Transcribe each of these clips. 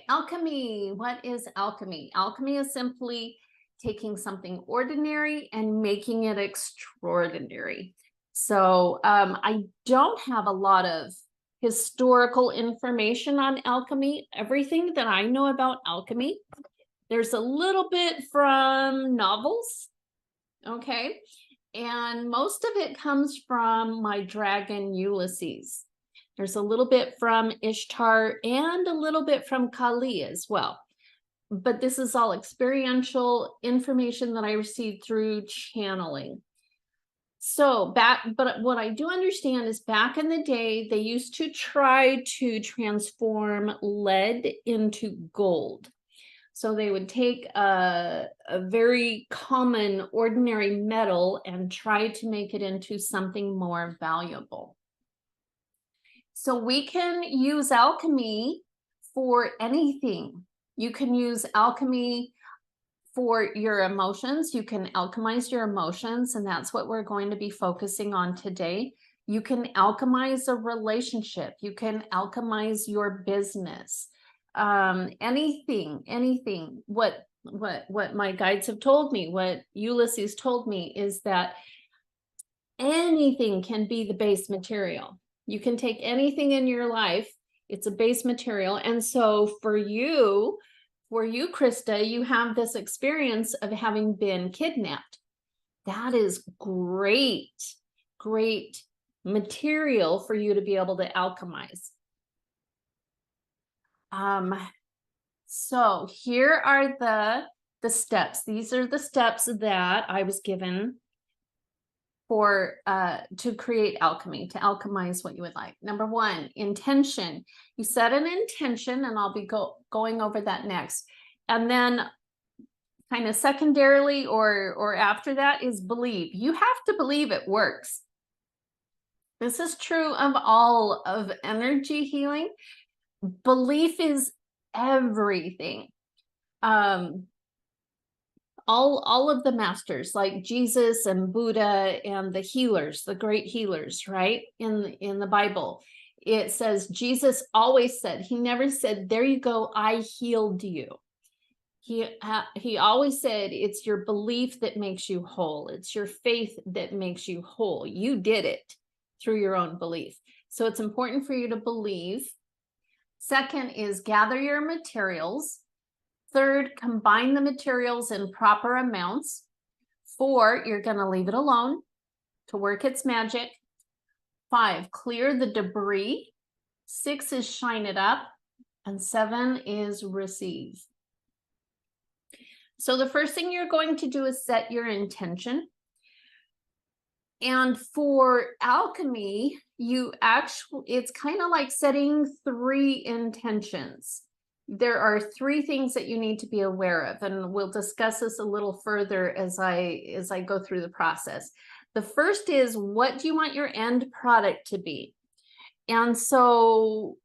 Alchemy. What is alchemy? Alchemy is simply taking something ordinary and making it extraordinary. So I don't have a lot of historical information on alchemy. Everything that I know about alchemy, there's a little bit from novels, okay? And most of it comes from my dragon Ulysses. There's a little bit from Ishtar and a little bit from Kali as well. But this is all experiential information that I received through channeling. But what I do understand is back in the day, they used to try to transform lead into gold. So they would take a very common, ordinary metal and try to make it into something more valuable. So we can use alchemy for anything. You can use alchemy for your emotions. You can alchemize your emotions, and that's what we're going to be focusing on today. You can alchemize a relationship. You can alchemize your business. Anything. What my guides have told me, what Ulysses told me, is that anything can be the base material. You can take anything in your life, it's a base material. And so for you, Krista, you have this experience of having been kidnapped. That is great material for you to be able to alchemize. So here are the steps. These are the steps that I was given for to create alchemy, to alchemize what you would like. Number one, intention. You set an intention, and I'll be going over that next. And then kind of secondarily or after that is believe. You have to believe it works. This is true of all of energy healing. Belief is everything. All of the masters like Jesus and Buddha and the healers, the great healers, right? In the Bible, it says Jesus always said, he never said, there you go, I healed you. He always said, it's your belief that makes you whole. It's your faith that makes you whole. You did it through your own belief. So it's important for you to believe. Second is gather your materials. Third, combine the materials in proper amounts. 4, you're going to leave it alone to work its magic. 5, clear the debris. 6 is shine it up. And 7 is receive. So the first thing you're going to do is set your intention. And for alchemy, it's kind of like setting 3 intentions. There are 3 things that you need to be aware of, and we'll discuss this a little further as I go through the process. The first is, what do you want your end product to be? And so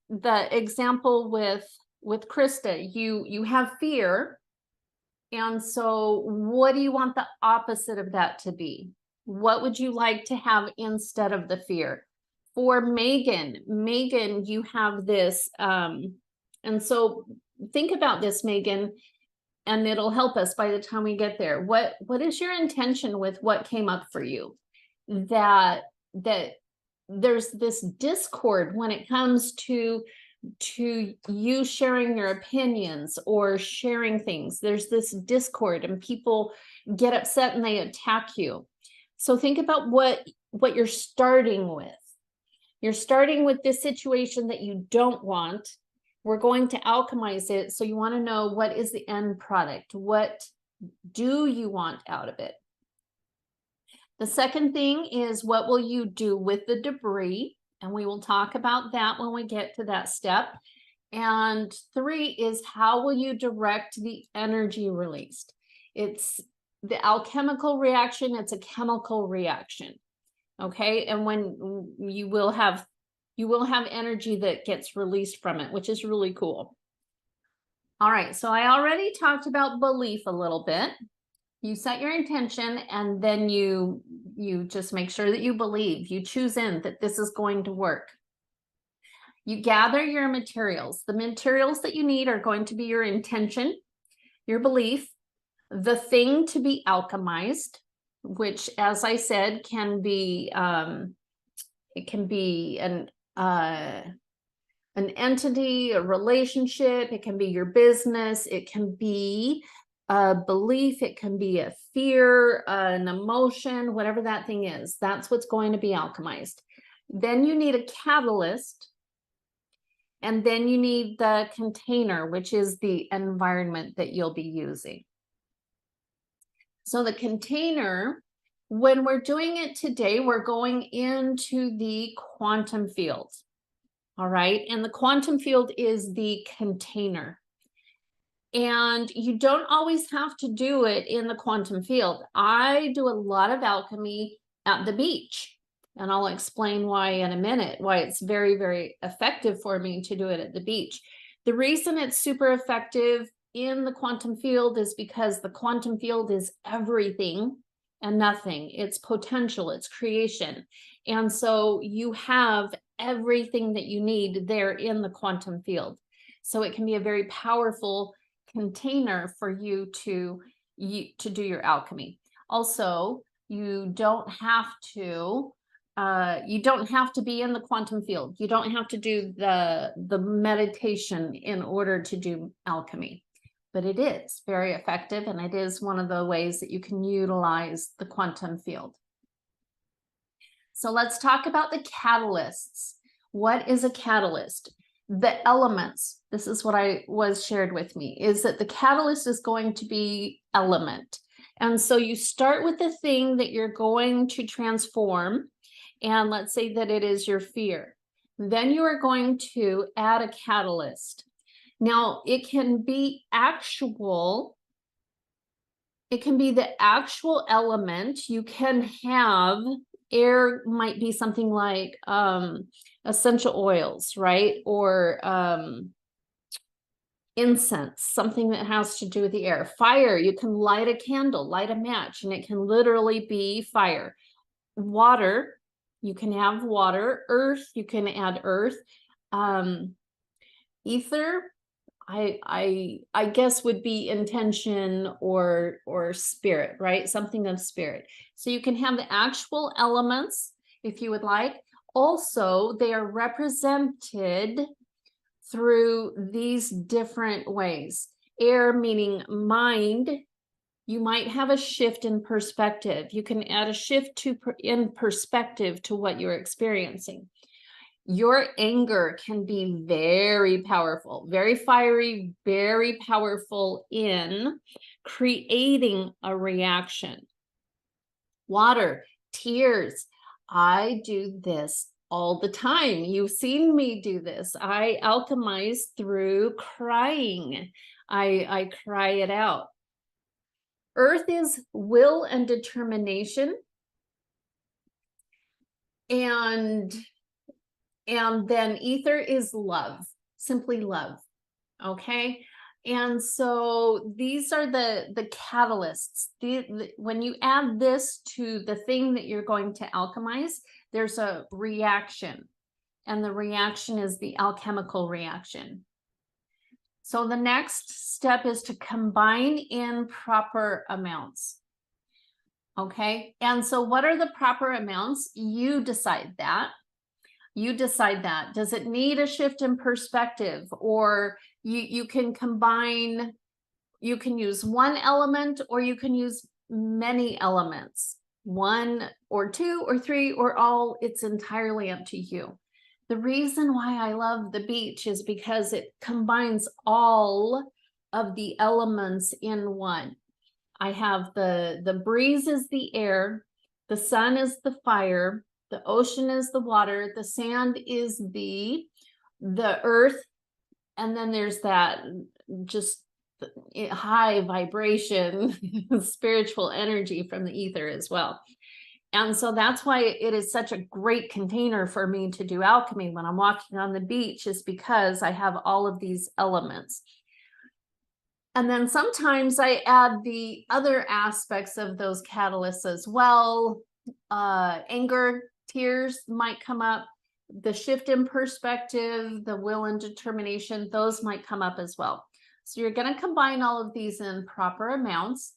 the example with Krista, you have fear. And so what do you want the opposite of that to be? What would you like to have instead of the fear? For Megan, you have this, and so think about this, Megan, and it'll help us by the time we get there. What is your intention with what came up for you? That there's this discord when it comes to you sharing your opinions or sharing things. There's this discord and people get upset and they attack you. So think about what you're starting with. You're starting with this situation that you don't want. We're going to alchemize it. So you want to know, what is the end product? What do you want out of it? The second thing is, what will you do with the debris? And we will talk about that when we get to that step. And 3 is, how will you direct the energy released? It's the alchemical reaction. It's a chemical reaction. Okay. And when you will have energy that gets released from it, which is really cool. All right. So I already talked about belief a little bit. You set your intention, and then you just make sure that you believe, you choose in that this is going to work. You gather your materials. The materials that you need are going to be your intention, your belief, the thing to be alchemized, which, as I said, can be it can be an entity, a relationship, it can be your business, it can be a belief, it can be a fear, an emotion, whatever that thing is. That's what's going to be alchemized. Then you need a catalyst, and then you need the container, which is the environment that you'll be using. So the container, when we're doing it today, we're going into the quantum field. All right. And the quantum field is the container. And you don't always have to do it in the quantum field. I do a lot of alchemy at the beach. And I'll explain why in a minute, why it's very, very effective for me to do it at the beach. The reason it's super effective in the quantum field is because the quantum field is everything and nothing. It's potential, it's creation. And so you have everything that you need there in the quantum field. So it can be a very powerful container for you to do your alchemy. Also, you don't have to be in the quantum field. You don't have to do the meditation in order to do alchemy, but it is very effective, and it is one of the ways that you can utilize the quantum field. So let's talk about the catalysts. What is a catalyst? The elements, this is what was shared with me, is that the catalyst is going to be element. And so you start with the thing that you're going to transform, and let's say that it is your fear. Then you are going to add a catalyst. Now, it can be the actual element. You can have air, might be something like essential oils, right? Or incense, something that has to do with the air. Fire, you can light a candle, light a match, and it can literally be fire. Water, you can have water. Earth, you can add earth. Ether, I guess would be intention or spirit, right? Something of spirit. So you can have the actual elements if you would like. Also, they are represented through these different ways. Air meaning mind. You might have a shift in perspective. You can add a shift in perspective to what you're experiencing. Your anger can be very powerful, very fiery, very powerful in creating a reaction. Water, tears. I do this all the time. You've seen me do this. I alchemize through crying. I cry it out. Earth is will and determination. And then ether is love, simply love. Okay. And so these are the catalysts. When you add this to the thing that you're going to alchemize, there's a reaction, and the reaction is the alchemical reaction. So the next step is to combine in proper amounts. Okay. And so what are the proper amounts? You decide that. You decide that. Does it need a shift in perspective? Or you can combine, you can use one element, or you can use many elements, 1 or 2 or 3 or all. It's entirely up to you. The reason why I love the beach is because it combines all of the elements in one. I have the breeze is the air, the sun is the fire, the ocean is the water, the sand is the earth, and then there's that just high vibration spiritual energy from the ether as well. And so that's why it is such a great container for me to do alchemy when I'm walking on the beach, is because I have all of these elements. And then sometimes I add the other aspects of those catalysts as well. Anger, tears might come up. The shift in perspective, the will and determination, those might come up as well. So you're going to combine all of these in proper amounts.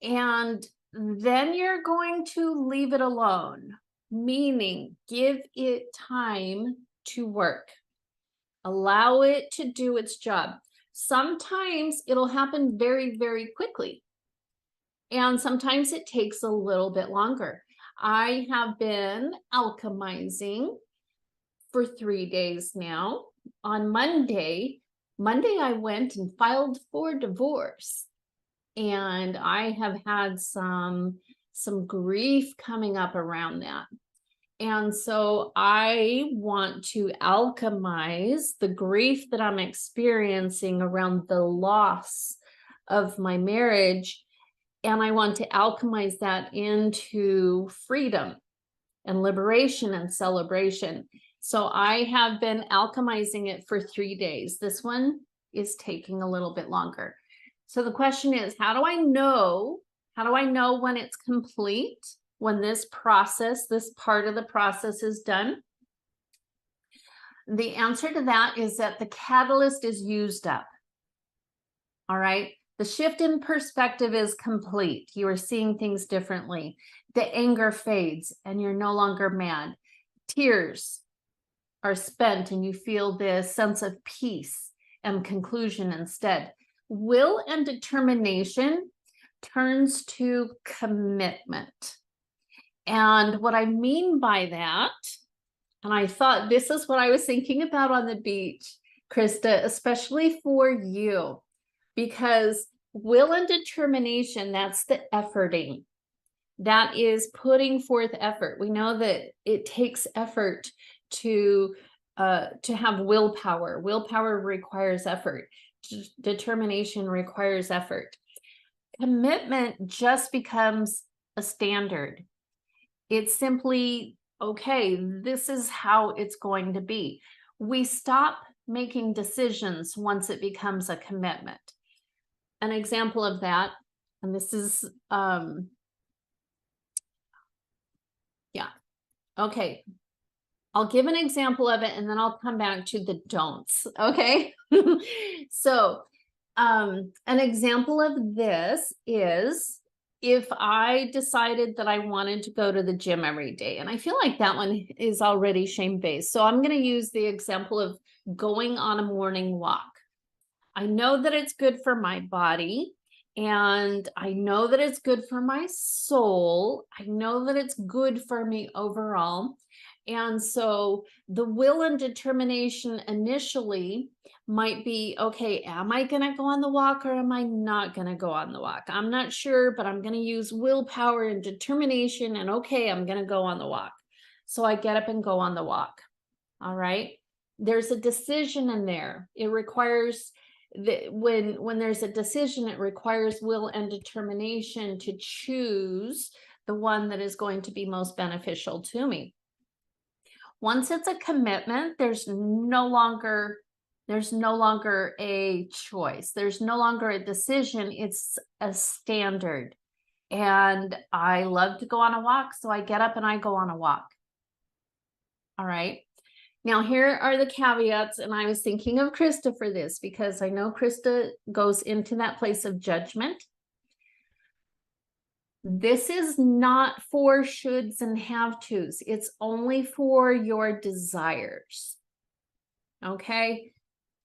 And then you're going to leave it alone, meaning give it time to work. Allow it to do its job. Sometimes it'll happen very, very quickly. And sometimes it takes a little bit longer. I have been alchemizing for 3 days now. On Monday I went and filed for divorce. And I have had some grief coming up around that. And so I want to alchemize the grief that I'm experiencing around the loss of my marriage. And I want to alchemize that into freedom and liberation and celebration. So I have been alchemizing it for 3 days. This one is taking a little bit longer. So the question is, how do I know when it's complete, when this process, this part of the process is done? The answer to that is that the catalyst is used up. All right. The shift in perspective is complete. You are seeing things differently. The anger fades and you're no longer mad. Tears are spent and you feel this sense of peace and conclusion instead. Will and determination turns to commitment. And what I mean by that, and I thought this is what I was thinking about on the beach, Krista, especially for you, because will and determination, that's the efforting. That is putting forth effort. We know that it takes effort to have willpower. Willpower requires effort. Determination requires effort. Commitment just becomes a standard. It's simply, okay, this is how it's going to be. We stop making decisions once it becomes a commitment. An example of that, and this is, okay. I'll give an example of it and then I'll come back to the don'ts, okay? So, an example of this is if I decided that I wanted to go to the gym every day, and I feel like that one is already shame-based. So I'm going to use the example of going on a morning walk. I know that it's good for my body, and I know that it's good for my soul. I know that it's good for me overall. And so the will and determination initially might be, okay, am I going to go on the walk or am I not going to go on the walk? I'm not sure, but I'm going to use willpower and determination, and okay, I'm going to go on the walk. So I get up and go on the walk. All right. There's a decision in there. It requires when there's a decision, it requires will and determination to choose the one that is going to be most beneficial to me. Once it's a commitment, there's no longer a choice. There's no longer a decision. It's a standard. And I love to go on a walk, so I get up and I go on a walk. All right. Now, here are the caveats, and I was thinking of Krista for this because I know Krista goes into that place of judgment. This is not for shoulds and have-tos. It's only for your desires. Okay?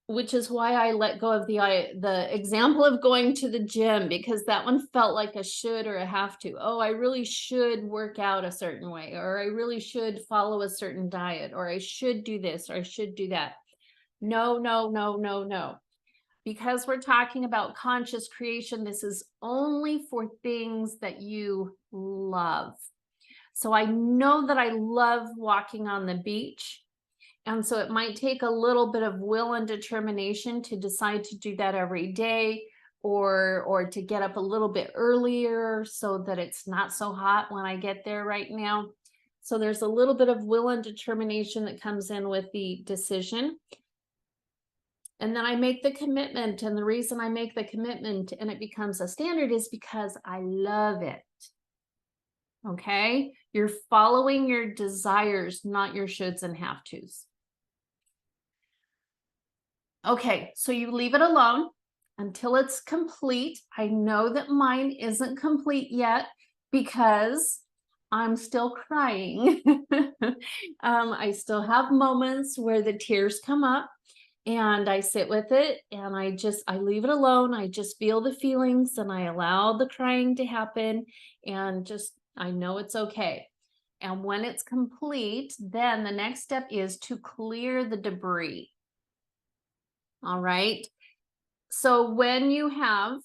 Which is why I let go of the example of going to the gym, because that one felt like a should or a have to. Oh, I really should work out a certain way, or I really should follow a certain diet, or I should do this, or I should do that. No, no, no, no, no. Because we're talking about conscious creation, this is only for things that you love. So I know that I love walking on the beach. And so it might take a little bit of will and determination to decide to do that every day, or to get up a little bit earlier so that it's not so hot when I get there right now. So there's a little bit of will and determination that comes in with the decision. And then I make the commitment. And the reason I make the commitment and it becomes a standard is because I love it. Okay. You're following your desires, not your shoulds and have tos. Okay, so you leave it alone until it's complete. I know that mine isn't complete yet because I'm still crying. I still have moments where the tears come up and I sit with it and I leave it alone. I just feel the feelings and I allow the crying to happen and just, I know it's okay. And when it's complete, then the next step is to clear the debris. All right. So when you have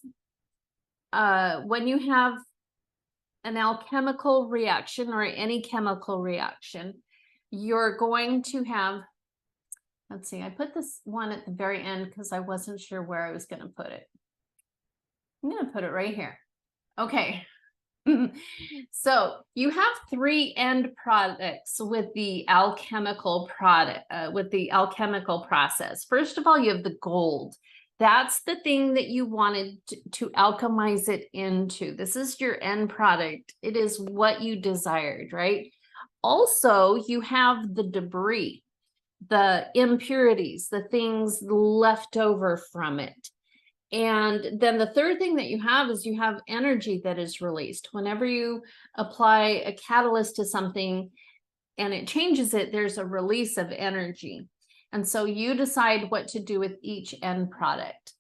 an alchemical reaction or any chemical reaction, you're going to have, let's see, I put this one at the very end because I wasn't sure where I was going to put it. I'm going to put it right here. Okay. So you have three end products with the alchemical process. First of all, you have the gold. That's the thing that you wanted to alchemize it into. This is your end product. It is what you desired, right? Also, you have the debris, the impurities, the things left over from it. And then the third thing that you have is you have energy that is released. Whenever you apply a catalyst to something and it changes it, there's a release of energy. And so you decide what to do with each end product.